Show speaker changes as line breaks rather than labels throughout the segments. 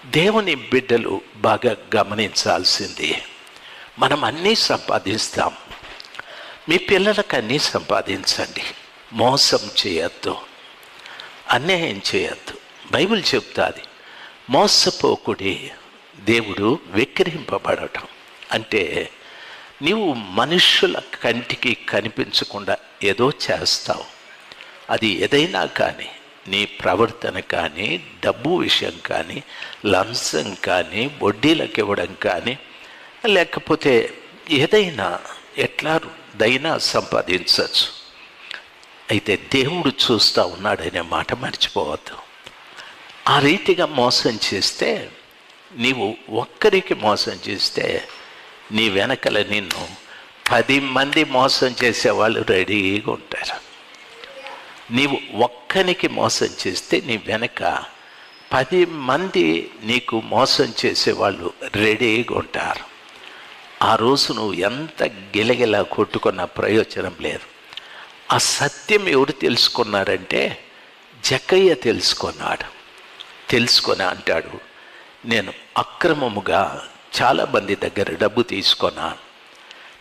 దేవుని బిడ్డలు బాగా గమనించాల్సింది, మనం అన్నీ సంపాదిస్తాం. మీ పిల్లలకు అన్నీ సంపాదించండి, మోసం చేయొద్దు, అన్యాయం చేయొద్దు. బైబిల్ చెప్తాది, మోసపోకుడి దేవుడు వెక్కిరింపబడటం. అంటే నీవు మనుషుల కంటికి కనిపించకుండా ఏదో చేస్తావు. అది ఏదైనా కానీ, నీ ప్రవర్తన కానీ, డబ్బు విషయం కానీ, లంచం కానీ, వడ్డీలకు ఇవ్వడం కానీ, లేకపోతే ఏదైనా ఎట్లాదైనా సంపాదించవచ్చు. అయితే దేవుడు చూస్తూ ఉన్నాడనే మాట మర్చిపోవద్దు. ఆ రీతిగా మోసం చేస్తే, నీవు ఒక్కరికి మోసం చేస్తే నీ వెనకల నిన్ను 10 మంది మోసం చేసేవాళ్ళు రెడీగా ఉంటారు. నీవు ఒక్కనికి మోసం చేస్తే నీ వెనక 10 మంది నీకు మోసం చేసేవాళ్ళు రెడీగా ఉంటారు. ఆ రోజు నువ్వు ఎంత గిలగిలా కొట్టుకున్న ప్రయోజనం లేదు. ఆ సత్యం ఎవరు తెలుసుకున్నారంటే జక్కయ్య తెలుసుకున్నాడు. తెలుసుకొని అంటాడు, నేను అక్రమముగా చాలామంది దగ్గర డబ్బు తీసుకున్నాను.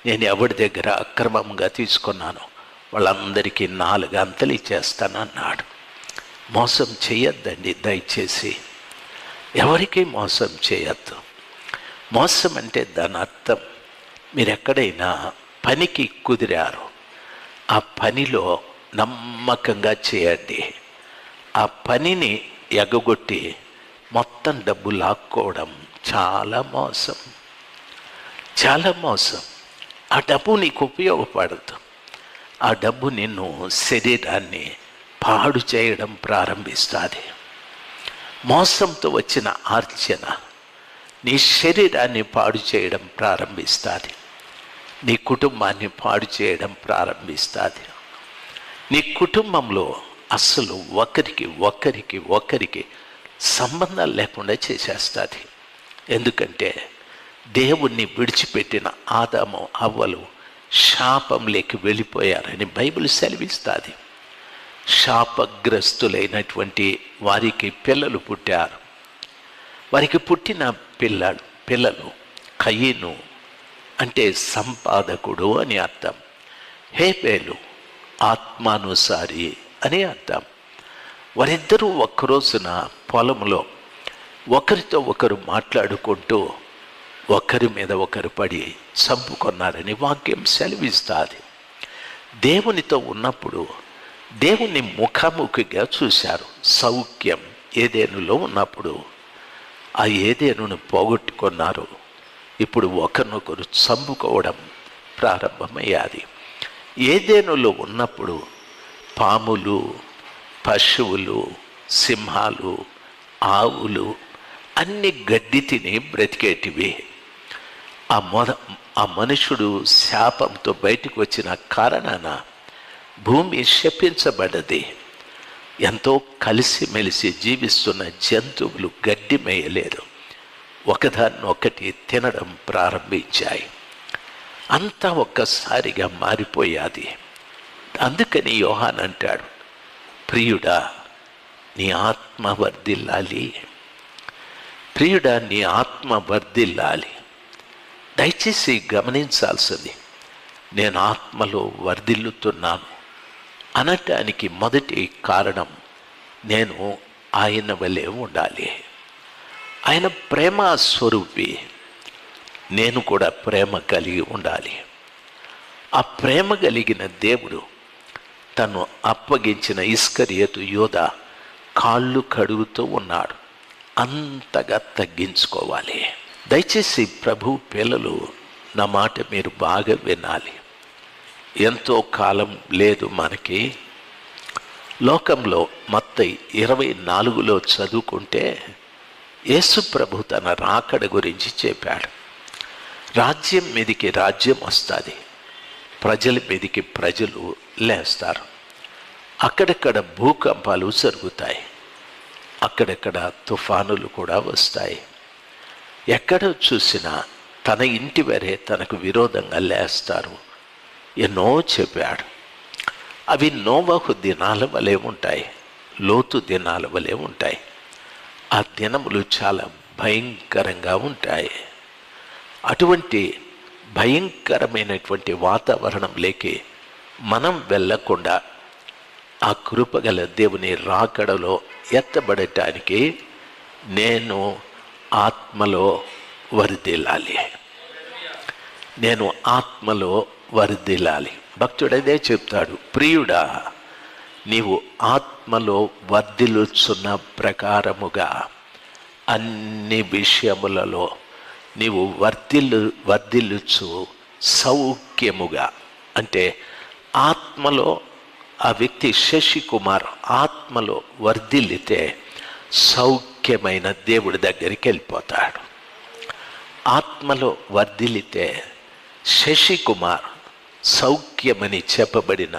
నేను ఎవరి దగ్గర అక్రమంగా తీసుకున్నాను వాళ్ళందరికీ 4 అంతలు ఇచ్చేస్తానన్నాడు. మోసం చేయొద్దండి దయచేసి, ఎవరికి మోసం చేయొద్దు. మోసం అంటే దాని అర్థం, మీరు ఎక్కడైనా పనికి కుదిరారు, ఆ పనిలో నమ్మకంగా చేయండి. ఆ పనిని ఎగగొట్టి మొత్తం డబ్బు లాక్కోవడం చాలా మోసం, చాలా మోసం. ఆ డబ్బు నీకు ఉపయోగపడదు. ఆ డబ్బు నిన్ను, శరీరాన్ని పాడు చేయడం ప్రారంభిస్తుంది. మోసంతో వచ్చిన ఆర్జన నీ శరీరాన్ని పాడు చేయడం ప్రారంభిస్తుంది. నీ కుటుంబాన్ని పాడు చేయడం ప్రారంభిస్తుంది. నీ కుటుంబంలో అస్సలు ఒకరికి సంబంధాలు లేకుండా చేసేస్తుంది. ఎందుకంటే దేవుణ్ణి విడిచిపెట్టిన ఆదాము అవ్వలు శాపంలోకి వెళ్ళిపోయారని బైబిల్ సెలవిస్తుంది. శాపగ్రస్తులైనటువంటి వారికి పిల్లలు పుట్టారు. వారికి పుట్టిన పిల్లలు కయీను అంటే సంపాదకుడు అని అర్థం, హేబేలు ఆత్మానుసారి అని అర్థం. వారిద్దరూ ఒక్కరోజున పొలంలో ఒకరితో ఒకరు మాట్లాడుకుంటూ ఒకరి మీద ఒకరు పడి చంపుకున్నారని వాక్యం సెలవిస్తుంది. దేవునితో ఉన్నప్పుడు దేవుని ముఖాముఖిగా చూశారు. సౌఖ్యం ఏదేనులో ఉన్నప్పుడు ఆ ఏదేనును పోగొట్టుకున్నారు. ఇప్పుడు ఒకరినొకరు చంపుకోవడం ప్రారంభమయ్యాది. ఏదేనులో ఉన్నప్పుడు పాములు, పశువులు, సింహాలు, ఆవులు అన్ని గడ్డి తిని బ్రతికేటివి. ఆ మనుషుడు శాపంతో బయటకు వచ్చిన కారణాన భూమి శపించబడ్డది. ఎంతో కలిసిమెలిసి జీవిస్తున్న జంతువులు గడ్డి మేయలేదు, ఒకదాన్నొకటి తినడం ప్రారంభించాయి. అంతా ఒక్కసారిగా మారిపోయాది. అందుకని యోహాన్ అంటాడు, ప్రియుడా నీ ఆత్మ వర్ధిల్లాలి, ప్రియుడా నీ ఆత్మ వర్ధిల్లాలి. దయచేసి గమనించాల్సింది, నేను ఆత్మలో వర్ధిల్లుతున్నాను అనటానికి మొదటి కారణం, నేను ఆయన వలె ఉండాలి. ఆయన ప్రేమ స్వరూపి, నేను కూడా ప్రేమ కలిగి ఉండాలి. ఆ ప్రేమ కలిగిన దేవుడు తను అప్పగించిన ఇస్కరియోతు యోధ కాళ్ళు కడుగుతూ ఉన్నాడు. అంతగా తగ్గించుకోవాలి. దయచేసి ప్రభు పిల్లలు, నా మాట మీరు బాగా వినాలి. ఎంతో కాలం లేదు మనకి. లోకంలో మత్తయి 24లో చదువుకుంటే యేసు ప్రభు తన రాకడ గురించి చెప్పాడు. రాజ్యం మీదికి రాజ్యం వస్తుంది, ప్రజల మీదికి ప్రజలు లేస్తారు. అక్కడక్కడ భూకంపాలు జరుగుతాయి, అక్కడక్కడ తుఫానులు కూడా వస్తాయి. ఎక్కడ చూసినా తన ఇంటి వారే తనకు విరోధంగా లేస్తారు. ఎన్నో చెప్పాడు. అవి నోవహు దినాల వలె ఉంటాయి, లోతు దినాల వలె ఉంటాయి. ఆ దినములు చాలా భయంకరంగా ఉంటాయి. అటువంటి భయంకరమైనటువంటి వాతావరణంలోకి మనం వెళ్ళకుండా ఆ కృపగల దేవుని రాకడలో ఎత్తబడటానికి నేను ఆత్మలో వర్ధిల్లాలి. నేను ఆత్మలో వర్ధిల్లాలి. భక్తుడైతే చెప్తాడు, ప్రియుడా నీవు ఆత్మలో వర్ధిల్లుచున్న ప్రకారముగా అన్ని విషయములలో నీవు వర్ధిల్లుచు సౌఖ్యముగా. అంటే ఆత్మలో ఆ వ్యక్తి శశికుమార్ ఆత్మలో వర్ధిల్లితే సౌఖ్యమైన దేవుడి దగ్గరికి వెళ్ళిపోతాడు. ఆత్మలో వర్ధిల్లితే శశికుమార్ సౌఖ్యమని చెప్పబడిన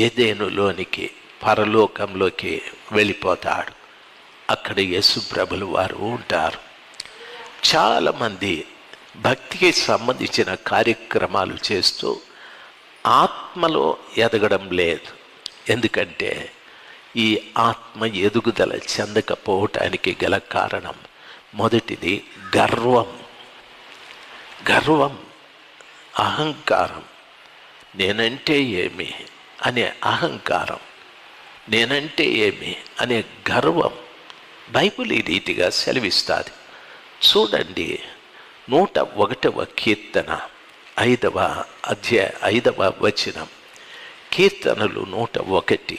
ఏదెనులోనికి పరలోకంలోకి వెళ్ళిపోతాడు. అక్కడ యేసు ప్రభులు వారు ఉంటారు. చాలామంది భక్తికి సంబంధించిన కార్యక్రమాలు చేస్తూ ఆత్మలో ఎదగడం లేదు. ఎందుకంటే ఈ ఆత్మ ఎదుగుదల చెందకపోవటానికి గల కారణం మొదటిది గర్వం, అహంకారం. నేనంటే ఏమి అనే అహంకారం, నేనంటే ఏమి అనే గర్వం బైబిల్ ఈ రీతిగా సెలవిస్తుంది. చూడండి, 101వ కీర్తన 5వ అధ్యాయ 5వ వచనం. కీర్తనలు 101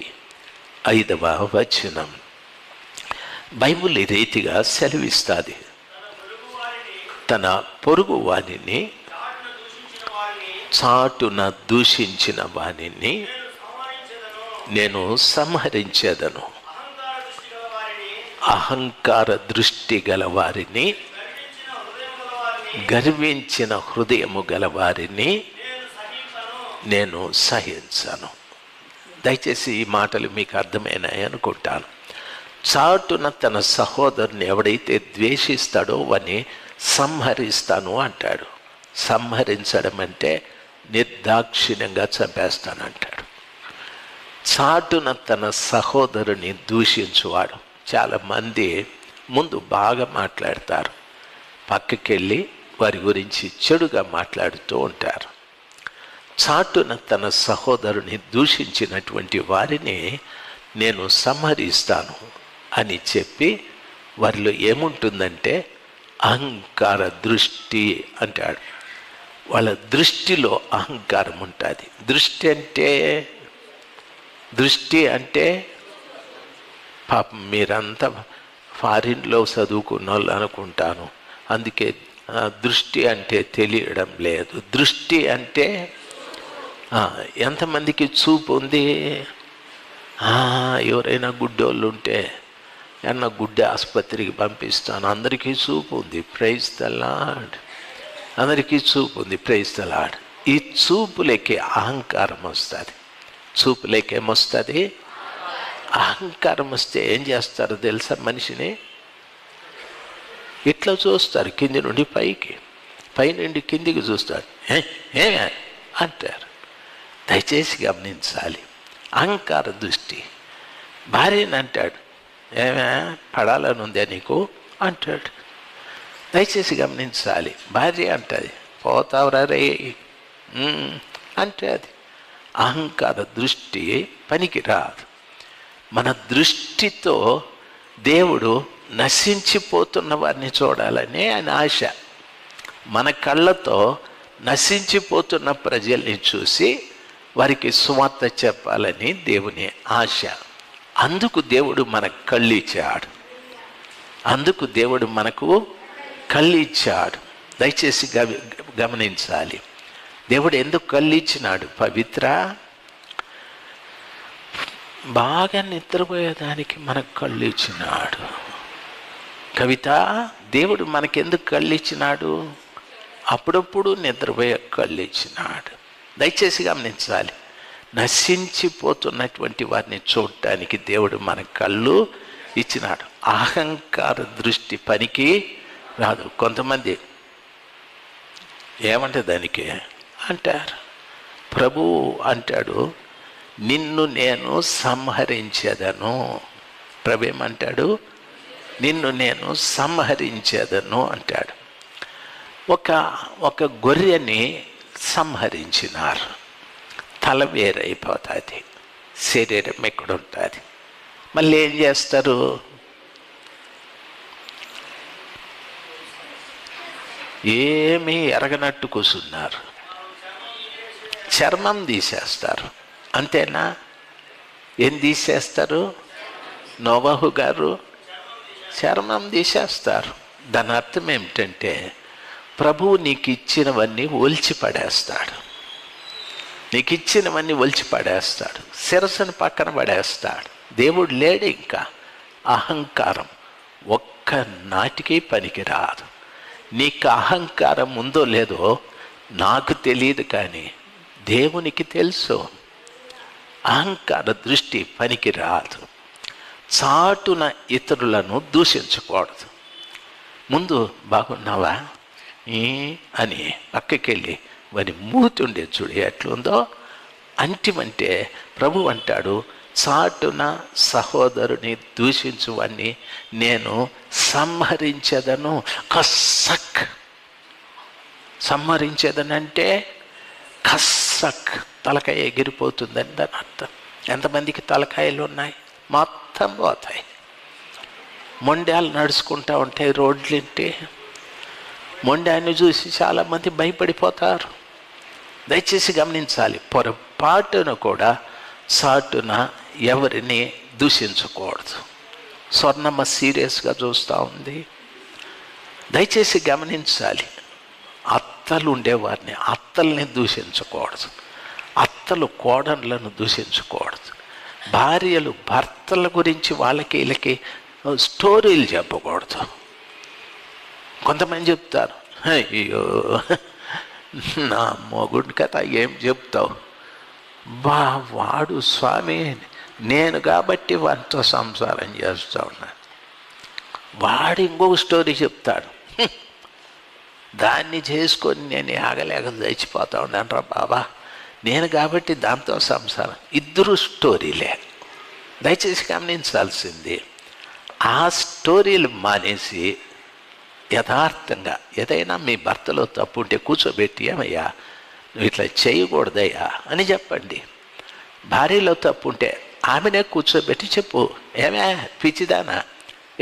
5వ వచనం. బైబిల్ ఈ రీతిగా సెలవిస్తుంది, తన పొరుగు వానిని చాటున దూషించిన వానిని నేను సంహరించేదను, అహంకార దృష్టి గల వారిని, గర్వించిన హృదయము గల వారిని నేను సహించను. దయచేసి ఈ మాటలు మీకు అర్థమైనాయి అనుకుంటాను. చాటున తన సహోదరుని ఎవడైతే ద్వేషిస్తాడో వాని సంహరిస్తాను అంటాడు. సంహరించడం అంటే నిర్దాక్షిణ్యంగా చంపేస్తానంటాడు. చాటున తన సహోదరుని దూషించువాడు. చాలామంది ముందు బాగా మాట్లాడతారు, పక్కకెళ్ళి వారి గురించి చెడుగా మాట్లాడుతూ ఉంటారు. చాటున తన సహోదరుని దూషించినటువంటి వారిని నేను సంహరిస్తాను అని చెప్పి వారిలో ఏముంటుందంటే అహంకార దృష్టి అంటాడు. వాళ్ళ దృష్టిలో అహంకారం ఉంటుంది. దృష్టి అంటే పాపం మీరంతా ఫారిన్లో చదువుకున్న వాళ్ళు అనుకుంటాను, అందుకే దృష్టి అంటే తెలియడం లేదు. దృష్టి అంటే ఎంతమందికి చూపు ఉంది? ఎవరైనా గుడ్డోళ్ళు ఉంటే గుడ్డే ఆసుపత్రికి పంపిస్తాను. అందరికీ చూపు ఉంది, ప్రైజ్ ద లార్డ్. అందరికీ చూపు ఉంది, ప్రైజ్ ద లార్డ్. ఈ చూపులకి అహంకారం వస్తుంది. చూపులకి ఏమొస్తుంది? అహంకారం వస్తే ఏం చేస్తారో తెలుసా? మనిషిని ఇట్లా చూస్తారు, కింది నుండి పైకి, పై నుండి కిందికి చూస్తారు, ఏ అంటారు. దయచేసి గమనించాలి. అహంకార దృష్టి. భార్యని అంటాడు, ఏమే పడాలని ఉందే నీకు అంటాడు. దయచేసి గమనించాలి. భార్య అంటుంది, పోతావురా రే అంటే అది అహంకార దృష్టి పనికి రాదు. మన దృష్టితో దేవుడు నశించిపోతున్న వారిని చూడాలని ఆయన ఆశ. మన కళ్ళతో నశించిపోతున్న ప్రజల్ని చూసి వారికి సువార్త చెప్పాలని దేవుని ఆశ. అందుకు దేవుడు మనకు కళ్ళు ఇచ్చాడు. అందుకు దేవుడు మనకు కళ్ళు ఇచ్చాడు. దయచేసి గమనించాలి. దేవుడు ఎందుకు కళ్ళు ఇచ్చినాడు? పవిత్ర బాగా నిద్రపోయేదానికి మనకు కళ్ళు ఇచ్చినాడు. కవిత, దేవుడు మనకెందుకు కళ్ళు ఇచ్చినాడు? అప్పుడప్పుడు నిద్రపోయే కళ్ళు ఇచ్చినాడు. దయచేసి గమనించాలి. నశించిపోతున్నటువంటి వారిని చూడటానికి దేవుడు మన కళ్ళు ఇచ్చినాడు. అహంకార దృష్టి పనికి రాదు. కొంతమంది ఏమంటే దానికి అంటారు, ప్రభు అంటాడు, నిన్ను నేను సంహరించేదను. ప్రభు ఏమంటాడు? నిన్ను నేను సంహరించేదను అంటాడు. ఒక గొర్రెని సంహరించినారు. తల వేరైపోతుంది, శరీరం ఎక్కడ ఉంటుంది. మళ్ళీ ఏం చేస్తారు? ఏమీ ఎరగనట్టు కూర్చున్నారు, చర్మం తీసేస్తారు. అంతేనా? ఏం తీసేస్తారు? నోవహు గారు చర్మం తీసేస్తారు. దాని అర్థం ఏమిటంటే ప్రభువు నీకు ఇచ్చినవన్నీ ఒలిచి పడేస్తాడు. నీకు ఇచ్చినవన్నీ ఒలిచి పడేస్తాడు, శిరస్సును పక్కన పడేస్తాడు. దేవుడు లేడు. ఇంకా అహంకారం ఒక్క నాటికి పనికిరాదు. నీకు అహంకారం ఉందో లేదో నాకు తెలియదు, కానీ దేవునికి తెలుసు. అహంకార దృష్టి పనికిరాదు. చాటున ఇతరులను దూషించకూడదు. ముందు బాగున్నావా అని పక్కకెళ్ళి వారి మూతి ఉండే చూడు ఎట్లుందో. అంటిమంటే ప్రభు అంటాడు, చాటున సహోదరుని దూషించువన్నీ నేను సంహరించదను. కస్సక్. సంహరించదనంటే కస్సక్, తలకాయ ఎగిరిపోతుందని దాని అర్థం. ఎంతమందికి తలకాయలు ఉన్నాయి? మొత్తం పోతాయి. మొండాలు నడుచుకుంటూ ఉంటాయి రోడ్లింటి. మొండాన్ని చూసి చాలామంది భయపడిపోతారు. దయచేసి గమనించాలి, పొరపాటును కూడా చాటున ఎవరిని దూషించకూడదు. స్వర్ణమ్మ సీరియస్గా చూస్తూ ఉంది. దయచేసి గమనించాలి, అత్తలు ఉండేవారిని, అత్తల్ని దూషించకూడదు. అత్తలు కోడళ్ళను దూషించకూడదు. భార్యలు భర్తల గురించి వాళ్ళకి వీళ్ళకి స్టోరీలు చెప్పకూడదు. కొంతమంది చెప్తారు, అయ్యో నా మొగుడి కథ ఏం చెప్తావు, వాడు స్వామి నేను కాబట్టి వాటితో సంసారం చేస్తూ ఉన్నాను. వాడు ఇంకొక స్టోరీ చెప్తాడు, దాన్ని చేసుకొని నేను ఆగలేక చచ్చిపోతా ఉన్నాను బాబా, నేను కాబట్టి దాంతో సంసారం. ఇద్దరు స్టోరీలే. దయచేసి గమనించాల్సింది, ఆ స్టోరీలు మానేసి యథార్థంగా ఏదైనా మీ భర్తలో తప్పు ఉంటే కూర్చోబెట్టి, ఏమయ్యా నువ్వు ఇట్లా చేయకూడదయ్యా అని చెప్పండి. భార్యలో తప్పు ఉంటే ఆమెనే కూర్చోబెట్టి చెప్పు, ఏమే పిచ్చిదానా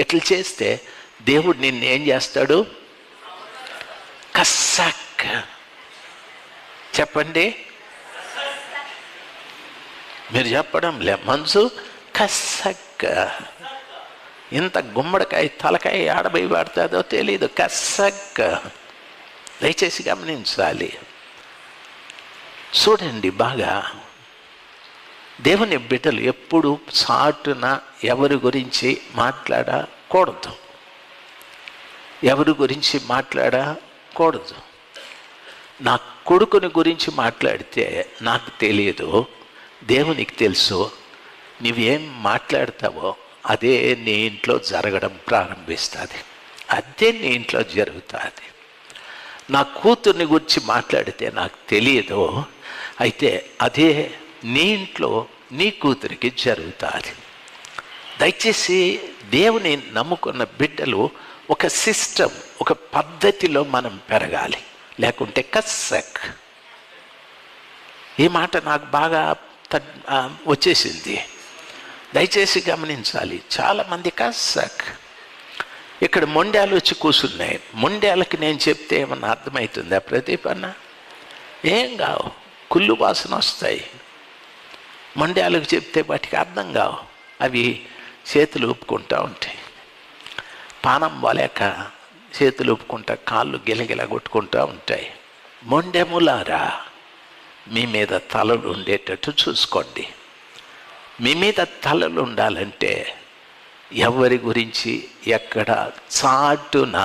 ఇట్లా చేస్తే దేవుడు నిన్ను ఏం చేస్తాడు? కస్సక్. చెప్పండి, మీరు చెప్పడం లే, మనసు కస్సక్. ఇంత గుమ్మడికాయ తలకాయ ఆడబోయి పడుతుందో తెలీదు, కస్సక్. దయచేసి గమనించాలి. చూడండి బాగా, దేవుని బిడ్డలు ఎప్పుడు చాటున ఎవరి గురించి మాట్లాడకూడదు. ఎవరి గురించి మాట్లాడకూడదు. నా కొడుకుని గురించి మాట్లాడితే నాకు తెలియదు, దేవునికి తెలుసు. నువ్వేం మాట్లాడతావో అదే నీ ఇంట్లో జరగడం ప్రారంభిస్తుంది, అదే నీ ఇంట్లో జరుగుతుంది. నా కూతుర్ని గురించి మాట్లాడితే నాకు తెలియదు, అయితే అదే నీ ఇంట్లో నీ కూతురికి జరుగుతుంది. దయచేసి దేవుని నమ్ముకున్న బిడ్డలు ఒక సిస్టమ్, ఒక పద్ధతిలో మనం పెరగాలి, లేకుంటే కస్సక్. ఈ మాట నాకు బాగా వచ్చేసింది. దయచేసి గమనించాలి, చాలామంది కస్సక్. ఇక్కడ మొండాలు వచ్చి కూర్చున్నాయి. మొండాలకి నేను చెప్తే ఏమన్నా అర్థమవుతుందా? ప్రదీపన్న ఏం కావు, కుళ్ళు వాసన వస్తాయి. మొండాలకు చెప్తే వాటికి అర్థం కావు. అవి చేతులు ఊపుకుంటూ ఉంటాయి. పానం పోలేక చేతులు ఊపుకుంటా కాళ్ళు గిలగిల కొట్టుకుంటూ ఉంటాయి. మొండెములారా, మీ మీద తలలు ఉండేటట్టు చూసుకోండి. మీ మీద తలలు ఉండాలంటే ఎవరి గురించి ఎక్కడ చాటున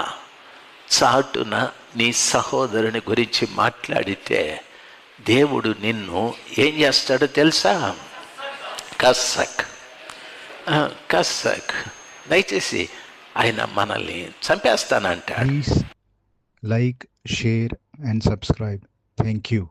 నీ సహోదరుని గురించి మాట్లాడితే దేవుడు నిన్ను ఏం చేస్తాడో తెలుసా? కస్సక్. దయచేసి ఆయన మనల్ని చంపేస్తానంటాడు.
Please like, share and subscribe. Thank you.